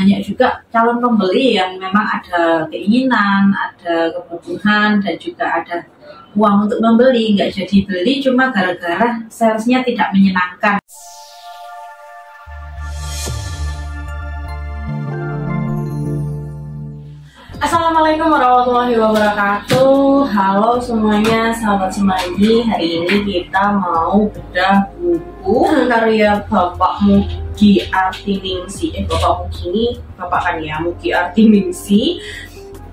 banyak juga calon pembeli yang memang ada keinginan, ada kebutuhan, dan juga ada uang untuk membeli, nggak jadi beli cuma gara-gara salesnya tidak menyenangkan. Assalamualaikum warahmatullahi wabarakatuh. Halo semuanya, sahabat Semanggi. Hari ini kita mau bedah buku karya Bapak Mugi Artiningsi. Bapak Mugi ini Bapak kan ya, Mugi Artiningsi.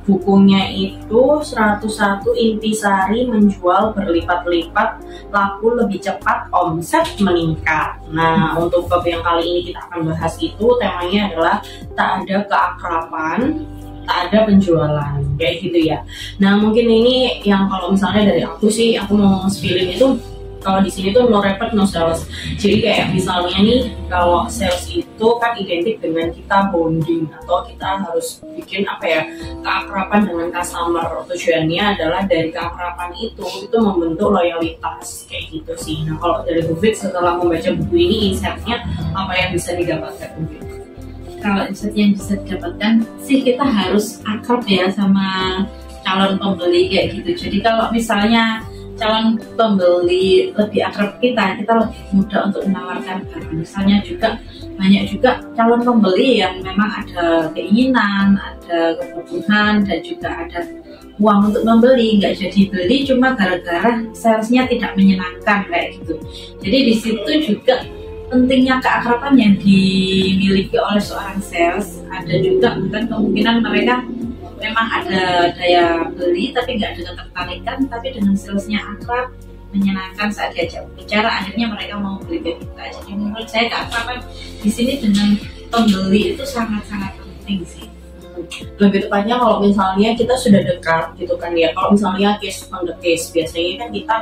Bukunya itu 101 intisari menjual berlipat-lipat, laku lebih cepat, omset meningkat. Nah, untuk bab yang kali ini kita akan bahas itu temanya adalah tak ada keakraban, tak ada penjualan, kayak gitu ya. Nah, mungkin ini yang kalau misalnya dari aku sih, aku mau spilling itu kalau di sini tuh no repot no sales. Jadi kayak misalnya nih, kalau sales itu kan identik dengan kita bonding atau kita harus bikin apa ya, keakraban dengan customer. Tujuannya adalah dari keakraban itu membentuk loyalitas, kayak gitu sih. Nah, kalau dari Buffett setelah membaca buku ini, insight-nya apa yang bisa didapatkan Buffett? Kalau insight yang bisa didapatkan sih, kita harus akrab ya sama calon pembeli kayak gitu. Jadi kalau misalnya calon pembeli lebih akrab kita lebih mudah untuk menawarkan barang. Misalnya juga banyak juga calon pembeli yang memang ada keinginan, ada kebutuhan, dan juga ada uang untuk membeli, nggak jadi beli cuma gara-gara salesnya tidak menyenangkan kayak gitu. Jadi di situ juga pentingnya keakraban yang dimiliki oleh seorang sales. Ada juga bukan kemungkinan mereka memang ada daya beli tapi nggak ada ketertarikan, tapi dengan salesnya akrab, menyenangkan saat diajak bicara, akhirnya mereka mau beli ke kita. Jadi menurut saya keakraban di sini dengan pembeli itu sangat-sangat penting sih. Lebih tepatnya kalau misalnya kita sudah dekat gitu kan ya. Kalau misalnya case on the case, biasanya kan kita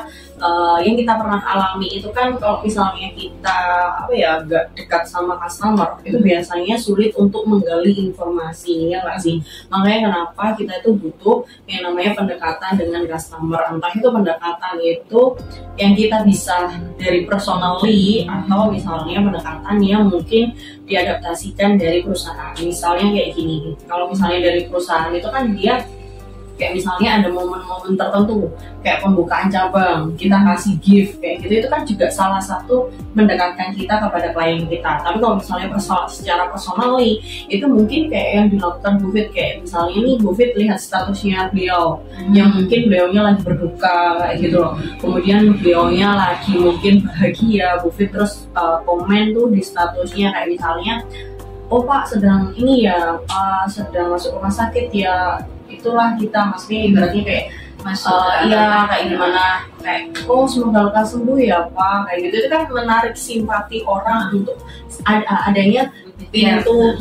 yang kita pernah alami itu kan, kalau misalnya kita apa ya, gak dekat sama customer itu biasanya sulit untuk menggali informasi, ya nggak sih? Makanya kenapa kita itu butuh yang namanya pendekatan dengan customer. Entah itu pendekatan itu yang kita bisa dari personally, atau misalnya pendekatan yang mungkin diadaptasikan dari perusahaan. Misalnya kayak gini, kalau misalnya dari perusahaan itu kan dia kayak misalnya ada momen-momen tertentu kayak pembukaan cabang, kita kasih gift kayak gitu, itu kan juga salah satu mendekatkan kita kepada klien kita. Tapi kalau misalnya secara personally, itu mungkin kayak yang dilakukan Buffett, kayak misalnya nih Buffett lihat statusnya beliau yang mungkin beliaunya lagi berduka kayak gitu loh, kemudian beliaunya lagi mungkin bahagia, Buffett terus komen tuh di statusnya kayak misalnya, oh Pak sedang ini ya, sedang masuk rumah sakit ya, itulah kita, maksudnya ibaratnya kayak iya kayak gimana, kayak oh semoga lekas sembuh ya Pak, kayak gitu. Itu kan menarik simpati orang untuk adanya pintu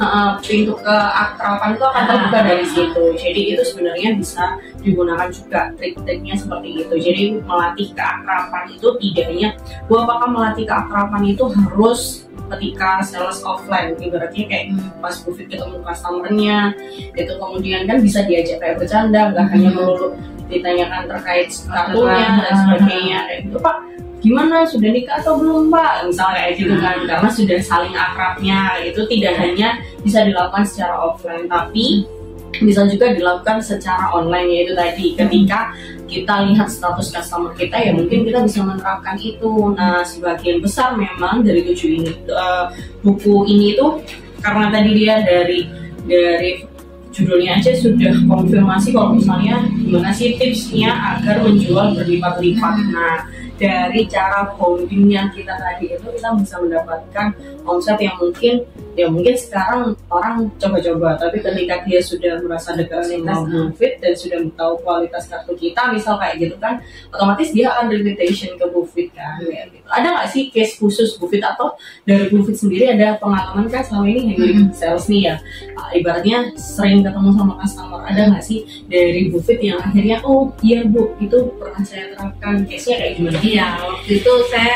keakraban itu akan terbuka dari situ. Jadi itu sebenarnya bisa digunakan juga trik-triknya seperti itu. Jadi melatih keakraban itu tidak hanya apakah melatih keakraban itu harus ketika sales offline, ibaratnya kayak pas Buffett ketemu customernya itu kemudian kan bisa diajak kayak bercanda, nggak hanya melulu ditanyakan terkait kartunya dan sebagainya kayak gitu. Pak gimana, sudah nikah atau belum Pak, misalnya kayak gitu kan, karena sudah saling akrabnya. Itu tidak hanya bisa dilakukan secara offline, tapi bisa juga dilakukan secara online, yaitu tadi ketika kita lihat status customer kita, ya mungkin kita bisa menerapkan itu. Nah, sebagian besar memang dari buku ini itu karena tadi dia dari judulnya aja sudah konfirmasi kalau misalnya gimana sih tipsnya agar menjual berlipat-lipat. Nah, dari cara bonding yang kita tadi itu kita bisa mendapatkan omset yang mungkin sekarang orang coba-coba, tapi ketika dia sudah merasa dekat sama Buffett dan sudah tahu kualitas kartu kita, misal kayak gitu kan, otomatis dia akan reputation ke Buffett kan, kayak gitu. Ada nggak sih case khusus Buffett atau dari Buffett sendiri ada pengalaman kan selama ini handling sales nih ya, ibaratnya sering ketemu sama customer, ada nggak sih dari Buffett yang akhirnya oh iya Bu, itu pernah saya terapkan, case-nya kayak gimana? Iya, waktu itu saya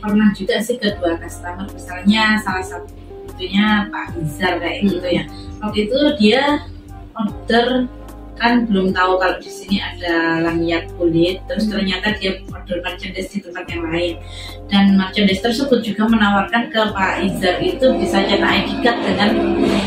pernah juga sih kedua customer, misalnya salah satunya Pak Izar kayak gitu ya. Waktu itu dia order kan belum tahu kalau di sini ada lanyard kulit, terus ternyata dia order merchandise di tempat yang lain, dan merchandise tersebut juga menawarkan ke Pak Izar itu bisa cetak ID card dengan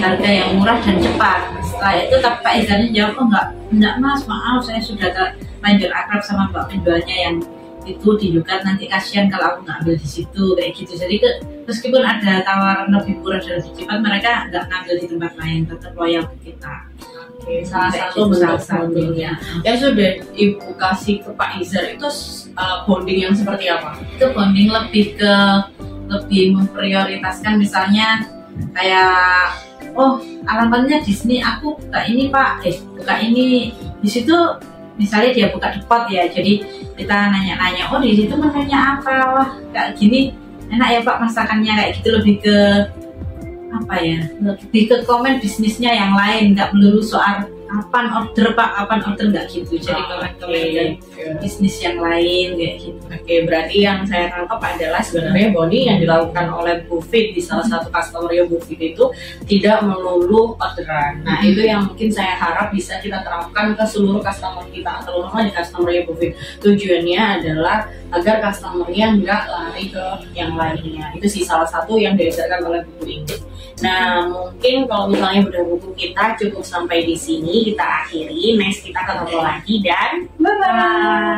harga yang murah dan cepat. Setelah itu Pak Izarnya jawab, oh enggak mas, maaf saya sudah terlanjur akrab sama Mbak penjualnya yang itu di Yukat, nanti kasihan kalau aku nggak ambil di situ kayak gitu. Jadi meskipun ada tawaran lebih murah dan lebih cepat, mereka nggak ngambil di tempat lain, tetap loyal ke kita. Oke, salah satu bentuk bondingnya yang sudah Ibu kasih ke Pak Izar itu bonding yang seperti apa? Itu bonding lebih memprioritaskan, misalnya kayak oh alamatnya di sini, aku buka ini Pak, buka ini di situ. Misalnya dia buka depot ya, jadi kita nanya-nanya, oh di situ menunya apa, wah kayak gini enak ya Pak masakannya, kayak gitu. Lebih ke apa ya, lebih ke komen bisnisnya yang lain, nggak melulu soal kapan order Pak, kapan order, nggak gitu. Jadi komen-komen dan bisnis yang lain kayak gitu. Oke, berarti yang saya tangkap adalah sebenarnya bonding yang dilakukan oleh Bu Fit di salah satu customer Bu Fit itu tidak melulu orderan. Nah, itu yang mungkin saya harap bisa kita terapkan ke seluruh customer kita, terutama di customer Bu Fit. Tujuannya adalah agar customer-nya nggak lari ke yang lainnya. Itu sih salah satu yang diajarkan oleh buku ini. Nah, mungkin kalau misalnya udah buku kita cukup sampai di sini, kita akhiri. Next kita ketemu lagi dan bye-bye.